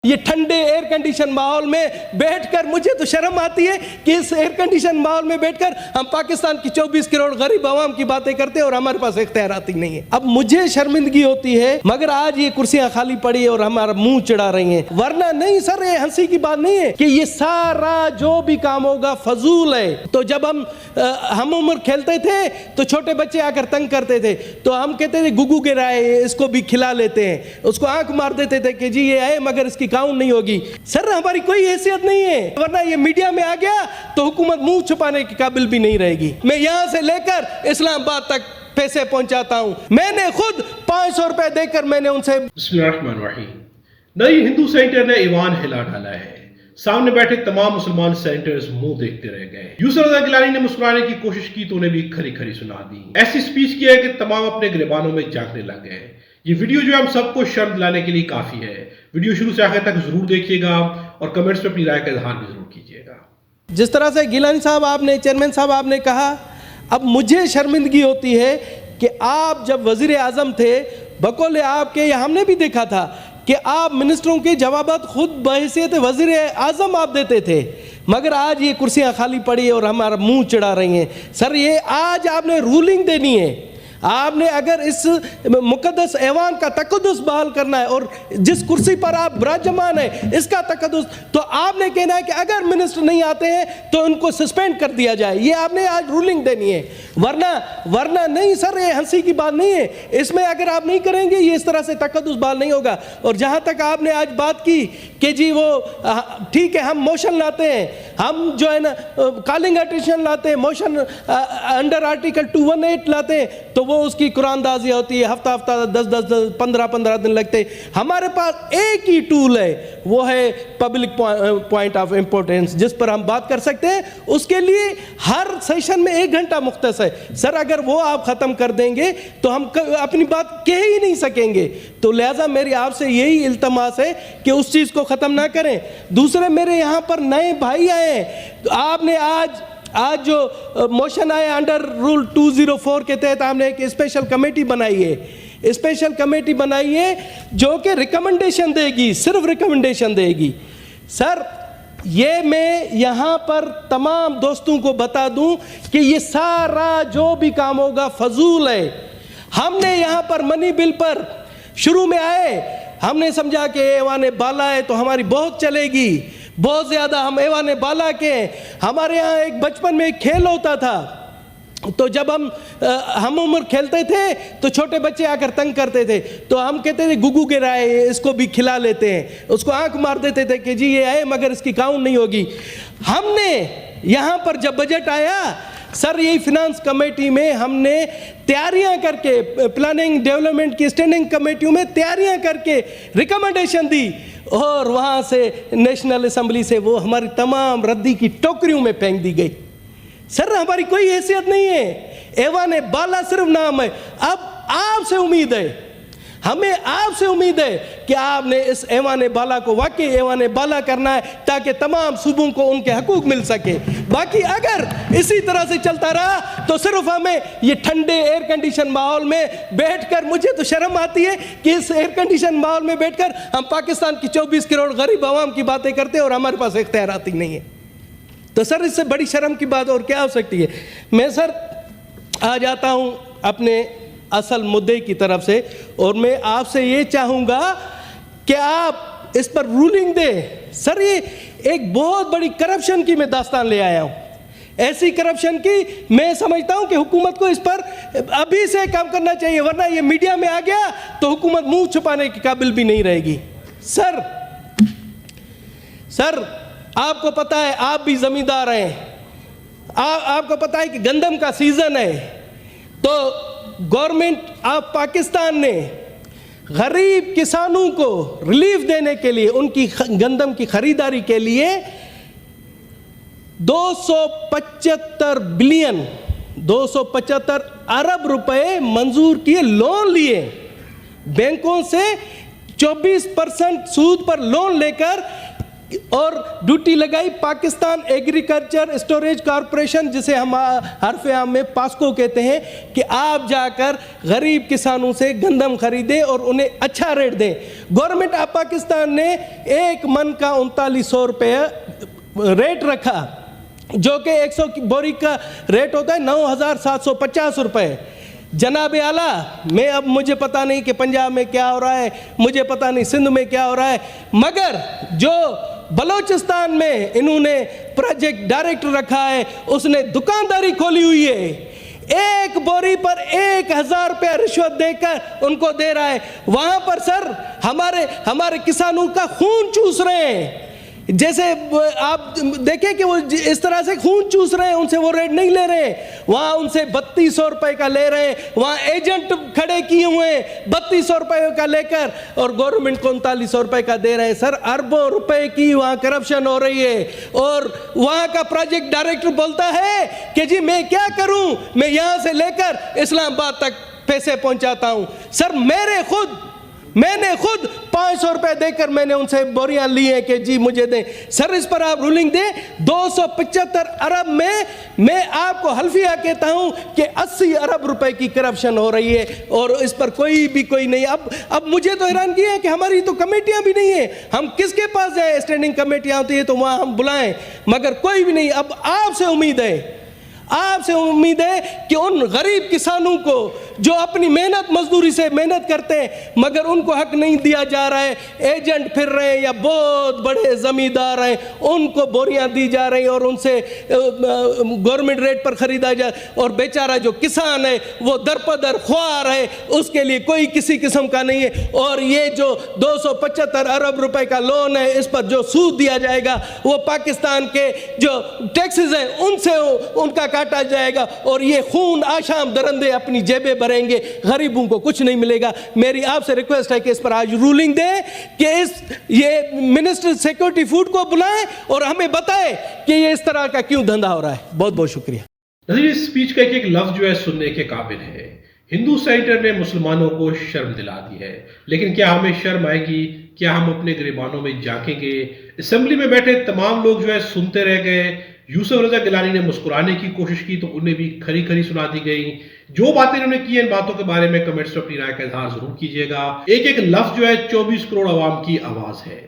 یہ ٹھنڈے air condition ماحول میں بیٹھ کر مجھے تو شرم آتی ہے کہ اس ایئر کنڈیشن ماحول میں بیٹھ کر ہم پاکستان کی 24 کروڑ غریب عوام کی باتیں کرتے ہیں اور ہمارے پاس اختیارات ہی نہیں ہے. اب مجھے شرمندگی ہوتی ہے مگر آج یہ کرسیاں خالی پڑی اور ہمارا منہ چڑھا رہی ہیں, ورنہ نہیں سر, یہ ہنسی کی بات نہیں ہے کہ یہ سارا جو بھی کام ہوگا فضول ہے. تو جب ہم عمر کھیلتے تھے تو چھوٹے بچے آ کر تنگ کرتے تھے تو ہم کہتے تھے گگو گرائے اس کو بھی کھلا لیتے ہیں, اس کو آنکھ مار دیتے تھے کہ جی یہ ہے مگر اس کی کاؤنٹ نہیں ہوگی. سر ہماری کوئی حیثیت نہیں ہے, ورنہ یہ میڈیا میں آ گیا تو حکومت منہ چھپانے کے قابل بھی نہیں رہے گی. میں یہاں سے لے کر اسلام آباد تک پیسے پہنچاتا ہوں, میں نے خود 500 روپے دے کر میں نے ان سے. بسم اللہ الرحمن الرحیم. نئی ہندو سینٹر نے ایوان ہلا ڈالا ہے. سامنے بیٹھے تمام مسلمان سینٹرز منہ دیکھتے رہ گئے. یوسف رضا گیلانی نے مسکرانے کی کوشش کی تو انہیں بھی کھری کھری سنا دی. ایسی سپیچ کی ہے کہ تمام اپنے گریبانوں میں جھانکنے لگ گئے. یہ ویڈیو جو ہم سب کو شرم دلانے کے لیے کافی ہے. ویڈیو شروع سے آخر تک ضرور دیکھیے گا اور کمنٹس میں اپنی رائے کا اظہار بھی ضرور کیجیے گا. جس طرح سے گیلانی صاحب آپ نے, چیئرمین صاحب آپ نے کہا, اب مجھے شرمندگی ہوتی ہے کہ آپ جب وزیر اعظم تھے بقول آپ کے, یا ہم نے بھی دیکھا تھا کہ آپ منسٹروں کے جوابات خود بحیثیت وزیر اعظم آپ دیتے تھے, مگر آج یہ کرسیاں خالی پڑی اور ہمارا منہ چڑھا رہی ہیں. سر یہ آج آپ نے رولنگ دینی ہے. آپ نے اگر اس مقدس ایوان کا تقدس بحال کرنا ہے اور جس کرسی پر آپ براجمان ہیں اس کا تقدس, تو آپ نے کہنا ہے کہ اگر منسٹر نہیں آتے ہیں تو ان کو سسپینڈ کر دیا جائے. یہ آپ نے آج رولنگ دینی ہے, ورنہ نہیں سر, یہ ہنسی کی بات نہیں ہے. اس میں اگر آپ نہیں کریں گے یہ اس طرح سے تقدس بحال نہیں ہوگا. اور جہاں تک آپ نے آج بات کی کہ جی وہ ٹھیک ہے ہم موشن لاتے ہیں, ہم جو ہے نا کالنگ اٹینشن لاتے ہیں, موشن انڈر آرٹیکل 218 لاتے ہیں, تو وہ اس کی قرآن دازی ہوتی ہے, ہفتہ 10-15 دن لگتے. ہمارے پاس ایک ہی ٹول ہے, وہ ہے پبلک پوائنٹ آف امپورٹنس, جس پر ہم بات کر سکتے ہیں. اس کے لیے ہر سیشن میں 1 گھنٹہ مختص ہے. سر اگر وہ آپ ختم کر دیں گے تو ہم اپنی بات کہہ ہی نہیں سکیں گے. تو لہٰذا میری آپ سے یہی التماس ہے کہ اس چیز کو ختم نہ کریں. دوسرے میرے یہاں پر نئے بھائی آئے ہیں, آپ نے آج جو موشن آیا انڈر رول 204 کے تحت ہم نے ایک اسپیشل کمیٹی بنائی ہے. اسپیشل کمیٹی بنائی ہے جو کہ ریکمنڈیشن دے گی, صرف ریکمنڈیشن دے گی. سر یہ میں یہاں پر تمام دوستوں کو بتا دوں کہ یہ سارا جو بھی کام ہوگا فضول ہے. ہم نے یہاں پر منی بل پر شروع میں آئے, ہم نے سمجھا کہ ایوان بالا ہے تو ہماری بہت چلے گی, بہت زیادہ ہم ایوان بالا کے ہیں. ہمارے یہاں ایک بچپن میں ایک کھیل ہوتا تھا, تو جب ہم عمر کھیلتے تھے تو چھوٹے بچے آ کر تنگ کرتے تھے تو ہم کہتے تھے گگو گرائے اس کو بھی کھلا لیتے ہیں, اس کو آنکھ مار دیتے تھے کہ جی یہ ہے مگر اس کی کاؤنٹ نہیں ہوگی. ہم نے یہاں پر جب بجٹ آیا سر, یہی فنانس کمیٹی میں ہم نے تیاریاں کر کے, پلاننگ ڈیولپمنٹ کی اسٹینڈنگ کمیٹیوں میں تیاریاں کر کے ریکمنڈیشن دی, اور وہاں سے نیشنل اسمبلی سے وہ ہماری تمام ردی کی ٹوکریوں میں پھینک دی گئی. سر ہماری کوئی حیثیت نہیں ہے, ایوان بالا صرف نام ہے. اب آپ سے امید ہے, ہمیں آپ سے امید ہے کہ آپ نے اس ایوان بالا کو واقعی ایوان بالا کرنا ہے تاکہ تمام صوبوں کو ان کے حقوق مل سکے. باقی اگر اسی طرح سے چلتا رہا تو صرف ہمیں یہ ٹھنڈے ایئر کنڈیشن ماحول میں بیٹھ کر, مجھے تو شرم آتی ہے کہ اس ایئر کنڈیشن ماحول میں بیٹھ کر ہم پاکستان کی 24 کروڑ غریب عوام کی باتیں کرتے ہیں اور ہمارے پاس اختیارات ہی نہیں ہے. تو سر اس سے بڑی شرم کی بات اور کیا ہو سکتی ہے. میں سر آ جاتا ہوں اپنے اصل مدعے کی طرف سے, اور میں آپ سے یہ چاہوں گا کہ آپ اس پر رولنگ دیں. سر یہ ایک بہت بڑی کرپشن کی میں داستان لے آیا ہوں, ایسی کرپشن کی میں سمجھتا ہوں کہ حکومت کو اس پر ابھی سے کام کرنا چاہیے, ورنہ یہ میڈیا میں آ گیا تو حکومت منہ چھپانے کے قابل بھی نہیں رہے گی. سر آپ کو پتہ ہے, آپ بھی زمیندار ہیں, آپ کو پتہ ہے کہ گندم کا سیزن ہے, تو گورنمنٹ آف پاکستان نے غریب کسانوں کو ریلیف دینے کے لیے, ان کی گندم کی خریداری کے لیے 275 ارب روپے منظور کیے, لون لیے بینکوں سے, 24% سود پر لون لے کر اور ڈیوٹی لگائی پاکستان ایگریکلچر اسٹوریج کارپوریشن, جسے ہم حرف عام میں پاسکو کہتے ہیں, کہ آپ جا کر غریب کسانوں سے گندم خریدیں اور انہیں اچھا ریٹ دیں. گورنمنٹ آف پاکستان نے 1 من کا 3900 روپے ریٹ رکھا, جو کہ 100 بوری کا ریٹ ہوتا ہے 9750 روپے. جناب اعلیٰ, میں اب مجھے پتہ نہیں کہ پنجاب میں کیا ہو رہا ہے, مجھے پتہ نہیں سندھ میں کیا ہو رہا ہے, مگر جو بلوچستان میں انہوں نے پروجیکٹ ڈائریکٹر رکھا ہے, اس نے دکانداری کھولی ہوئی ہے, 1 بوری پر 1000 روپے رشوت دے کر ان کو دے رہا ہے. وہاں پر سر ہمارے کسانوں کا خون چوس رہے ہیں. جیسے آپ دیکھیں کہ وہ اس طرح سے خون چوس رہے ہیں, ان سے وہ ریٹ نہیں لے رہے ہیں. وہاں ان سے 3200 روپے کا لے رہے ہیں, وہاں ایجنٹ کھڑے کیے ہوئے ہیں 3200 روپے کا لے کر, اور گورنمنٹ کو 3900 روپے کا دے رہے ہیں. سر اربوں روپے کی وہاں کرپشن ہو رہی ہے, اور وہاں کا پروجیکٹ ڈائریکٹر بولتا ہے کہ جی میں کیا کروں, میں یہاں سے لے کر اسلام آباد تک پیسے پہنچاتا ہوں. سر میں نے خود 500 روپے دے کر میں نے ان سے بوریاں لی ہیں کہ جی مجھے دیں. سر اس پر آپ رولنگ دیں. 275 ارب میں آپ کو حلفیہ کہتا ہوں کہ 80 ارب روپے کی کرپشن ہو رہی ہے, اور اس پر کوئی نہیں. اب مجھے تو حیرانگی ہے کہ ہماری تو کمیٹیاں بھی نہیں ہیں. ہم کس کے پاس جائیں؟ اسٹینڈنگ کمیٹیاں ہوتی ہیں تو وہاں ہم بلائیں, مگر کوئی بھی نہیں. اب آپ سے امید ہے کہ ان غریب کسانوں کو جو اپنی محنت مزدوری سے محنت کرتے ہیں, مگر ان کو حق نہیں دیا جا رہا ہے. ایجنٹ پھر رہے ہیں یا بہت بڑے زمیندار ہیں, ان کو بوریاں دی جا رہی ہیں اور ان سے گورنمنٹ ریٹ پر خریدا جائے, اور بیچارہ جو کسان ہے وہ درپدر خوار ہے, اس کے لیے کوئی کسی قسم کا نہیں ہے. اور یہ جو 275 ارب روپے کا لون ہے, اس پر جو سود دیا جائے گا وہ پاکستان کے جو ٹیکسز ہیں ان سے ان کا کاٹا جائے گا, اور یہ خون آشام درندے اپنی جیبیں بھریں گے, غریبوں کو کچھ نہیں ملے گا. میری آپ سے ریکویسٹ ہے کہ اس پر آج رولنگ دیں کہ یہ منسٹر سیکورٹی فوڈ کو بلائیں اور ہمیں بتائیں کہ یہ اس طرح کا کیوں دھندا ہو رہا ہے. بہت بہت شکریہ. نظیر, اس سپیچ کا ایک لفظ جو ہے سننے کے قابل ہے. ہندو سینٹر نے مسلمانوں کو شرم دلا دی ہے, لیکن کیا ہمیں شرم آئے گی؟ کیا ہم اپنے گریبانوں میں جھانکیں گے؟ اسمبلی میں بیٹھے تمام لوگ جو ہے سنتے رہ گئے. یوسف رضا گیلانی نے مسکرانے کی کوشش کی تو انہیں بھی کھری کھری سنا دی گئی. جو باتیں انہوں نے کی ان باتوں کے بارے میں کمنٹس میں اپنی رائے کا اظہار ضرور کیجیے گا. ایک لفظ جو ہے 24 کروڑ عوام کی آواز ہے.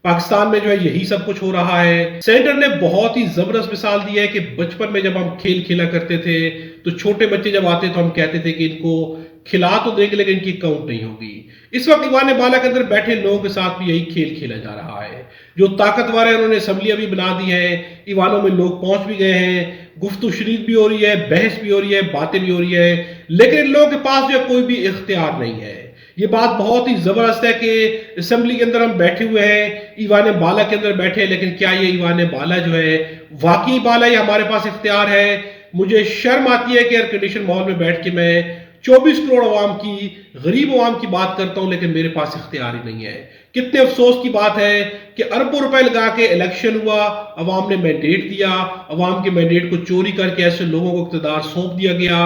پاکستان میں جو ہے یہی سب کچھ ہو رہا ہے. سینٹر نے بہت ہی زبردست مثال دی ہے کہ بچپن میں جب ہم کھیل کھیلا کرتے تھے تو چھوٹے بچے جب آتے تو ہم کہتے تھے کہ ان کو کھلا تو دیں گے لیکن ان کی کاؤنٹ نہیں ہوگی. اس وقت ایوان بالا کے اندر بیٹھے لوگوں کے ساتھ بھی یہی کھیل کھیلا جا رہا ہے. جو طاقتور ہیں انہوں نے اسمبلیاں بھی بنا دی ہیں, ایوانوں میں لوگ پہنچ بھی گئے ہیں, گفتگو شریک بھی ہو رہی ہے, بحث بھی ہو رہی ہے, باتیں بھی ہو رہی ہے, لیکن ان لوگوں کے پاس جو ہے کوئی بھی اختیار نہیں ہے. یہ بات بہت ہی زبردست ہے کہ اسمبلی کے اندر ہم بیٹھے ہوئے ہیں, ایوان بالا کے اندر بیٹھے, لیکن کیا یہ ایوان بالا جو ہے واقعی بالا یا ہمارے پاس اختیار ہے؟ مجھے شرم آتی ہے کہ ایئر کنڈیشن ماحول میں بیٹھ کے میں 24 کروڑ عوام کی, غریب عوام کی بات کرتا ہوں, لیکن میرے پاس اختیار ہی نہیں ہے. کتنے افسوس کی بات ہے کہ اربوں روپے لگا کے الیکشن ہوا, عوام نے مینڈیٹ دیا, عوام کے مینڈیٹ کو چوری کر کے ایسے لوگوں کو اقتدار سونپ دیا گیا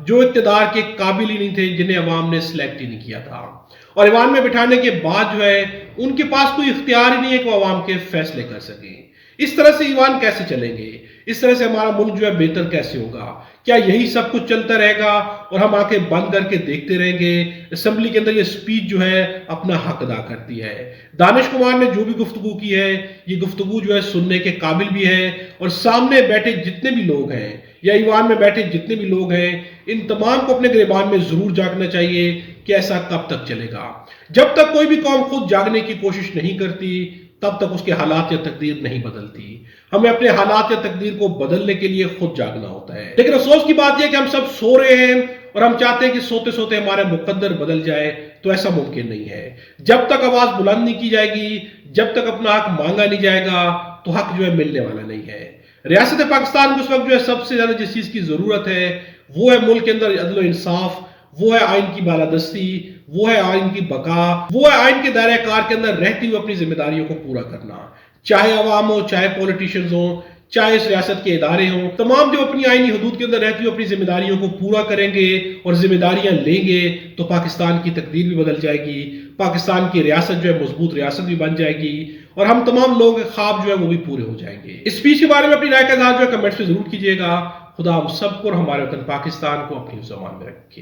جو اقتدار کے قابل ہی نہیں تھے, جنہیں عوام نے سلیکٹ ہی نہیں کیا تھا. اور ایوان میں بٹھانے کے بعد جو ہے ان کے پاس کوئی اختیار ہی نہیں ہے کہ وہ عوام کے فیصلے کر سکیں. اس طرح سے ایوان کیسے چلیں گے؟ اس طرح سے ہمارا ملک جو ہے بہتر کیسے ہوگا؟ کیا یہی سب کچھ چلتا رہے گا اور ہم آنکھیں بند کر کے دیکھتے رہیں گے؟ اسمبلی کے اندر یہ سپیچ جو ہے اپنا حق ادا کرتی ہے. دانش کمار نے جو بھی گفتگو کی ہے, یہ گفتگو جو ہے سننے کے قابل بھی ہے, اور سامنے بیٹھے جتنے بھی لوگ ہیں یا ایوان میں بیٹھے جتنے بھی لوگ ہیں, ان تمام کو اپنے گریبان میں ضرور جاگنا چاہیے کہ ایسا کب تک چلے گا. جب تک کوئی بھی قوم خود جاگنے کی کوشش نہیں کرتی تب تک اس کے حالات یا تقدیر نہیں بدلتی. ہمیں اپنے حالات یا تقدیر کو بدلنے کے لیے خود جاگنا ہوتا ہے. لیکن افسوس کی بات یہ ہے کہ ہم سب سو رہے ہیں اور ہم چاہتے ہیں کہ سوتے سوتے ہمارا مقدر بدل جائے, تو ایسا ممکن نہیں ہے. جب تک آواز بلند نہیں کی جائے گی, جب تک اپنا حق مانگا نہیں جائے گا, تو حق جو ہے ملنے والا نہیں ہے. ریاست پاکستان کو اس وقت جو ہے سب سے زیادہ جس چیز کی ضرورت ہے وہ ہے ملک کے اندر عدل و انصاف, وہ ہے آئین کی بالادستی, وہ ہے آئین کی بقا, وہ ہے آئین کے دائرہ کار کے اندر رہتی ہوئے اپنی ذمہ داریوں کو پورا کرنا. چاہے عوام ہو, چاہے پولیٹیشینز ہوں, چاہے اس ریاست کے ادارے ہوں, تمام جو اپنی آئینی حدود کے اندر رہتی ہوئے اپنی ذمہ داریوں کو پورا کریں گے اور ذمہ داریاں لیں گے تو پاکستان کی تقدیر بھی بدل جائے گی, پاکستان کی ریاست جو ہے مضبوط ریاست بھی بن جائے گی, اور ہم تمام لوگوں کے خواب جو ہے وہ بھی پورے ہو جائیں گے. اس اسپیچ کے بارے میں اپنی رائے کا اظہار جو ہے کمنٹس میں ضرور کیجیے گا. خدا ہم سب کو اور ہمارے وطن پاکستان کو اپنی زبان میں رکھے.